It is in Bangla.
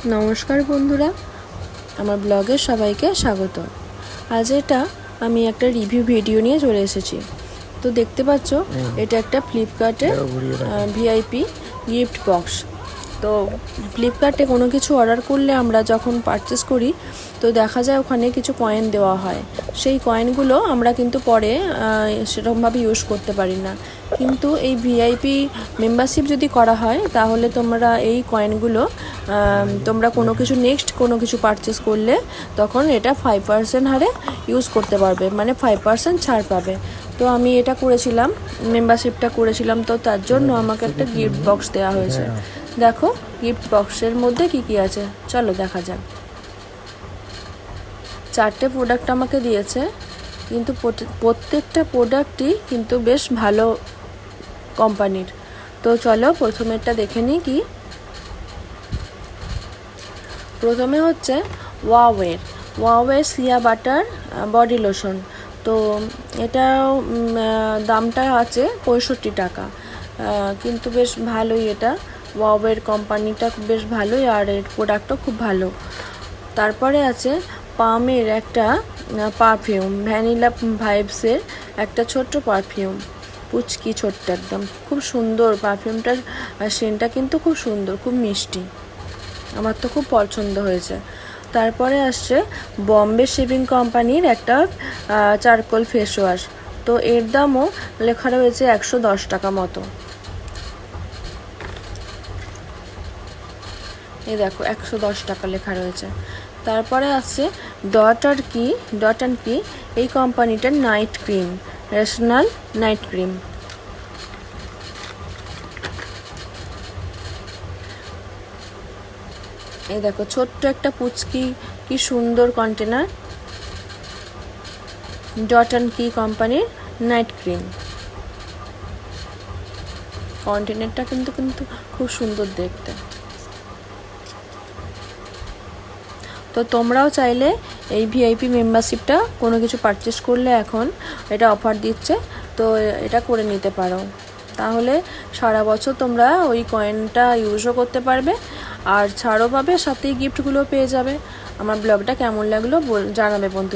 নমস্কার বন্ধুরা, আমার ব্লগে সবাইকে স্বাগত। আজ আমি একটা রিভিউ ভিডিও নিয়ে চলে এসেছি। তো দেখতে পাচ্ছ, এটা একটা ফ্লিপকার্টের ভিআইপি গিফট বক্স। তো ফ্লিপকার্টে কোনো কিছু অর্ডার করলে আমরা যখন পারচেস করি, তো দেখা যায় ওখানে কিছু কয়েন দেওয়া হয়। সেই কয়েনগুলো আমরা কিন্তু পরে সেরকমভাবে ইউজ করতে পারি না। কিন্তু এই ভিআইপি মেম্বারশিপ যদি করা হয়, তাহলে তোমরা এই কয়েনগুলো তোমরা কোনো কিছু পারচেস করলে তখন এটা 5% হারে ইউজ করতে পারবে, মানে 5% ছাড় পাবে। তো আমি এটা করেছিলাম, মেম্বারশিপটা করেছিলাম, তো তার জন্য আমাকে একটা গিফট বক্স দেওয়া হয়েছে। দেখো গিফট বক্সের মধ্যে কি আছে, চলো দেখা যাক। 4টে প্রোডাক্ট আমাকে দিয়েছে, কিন্তু প্রত্যেকটা প্রোডাক্টই কিন্তু বেশ ভালো কোম্পানির। তো চলো প্রথমেরটা দেখে নিই। কি প্রথমে হচ্ছে ওয়াওয়ের সিয়া বাটার বডি লোশন। তো এটা দামটা আছে 65 টাকা, কিন্তু বেশ ভালোই। এটা ওয়াওয়ের কোম্পানিটা বেশ ভালোই, আর এর প্রোডাক্টও খুব ভালো। তারপরে আছে পামের একটা পারফিউম, ভ্যানিলা ভাইবসের একটা ছোট্ট পারফিউম, পুচকি ছোট্ট একদম, খুব সুন্দর পারফিউমটার সেন্টটা কিন্তু খুব সুন্দর, খুব মিষ্টি, আমার তো খুব পছন্দ হয়েছে। তারপরে আসছে বম্বে শেভিং কোম্পানির একটা চারকোল ফেস ওয়াশ। তো এর দামও লেখা রয়েছে 110 টাকা মতো। এই দেখো 110 টাকা লেখা রয়েছে। তারপরে আছে ডট অ্যান্ড কি এই কোম্পানিটার night cream, rational night cream. এই দেখো ছোট্ট একটা পুচকি, কি সুন্দর কন্টেনার, ডট অ্যান্ড কি কোম্পানির নাইট ক্রিম। কন্টেনারটা কিন্তু খুব সুন্দর দেখতে। তো তোমরাও চাইলে এই ভিআইপি মেম্বারশিপটা কোনো কিছু পারচেস করলে এখন এটা অফার দিচ্ছে, তো এটা করে নিতে পারো। তাহলে সারা বছর তোমরা ওই কয়েনটা ইউজও করতে পারবে, আর ছাড়ও পাবে, সাথেই গিফটগুলো পেয়ে যাবে। আমার ব্লগটা কেমন লাগলো জানাবে বন্ধু।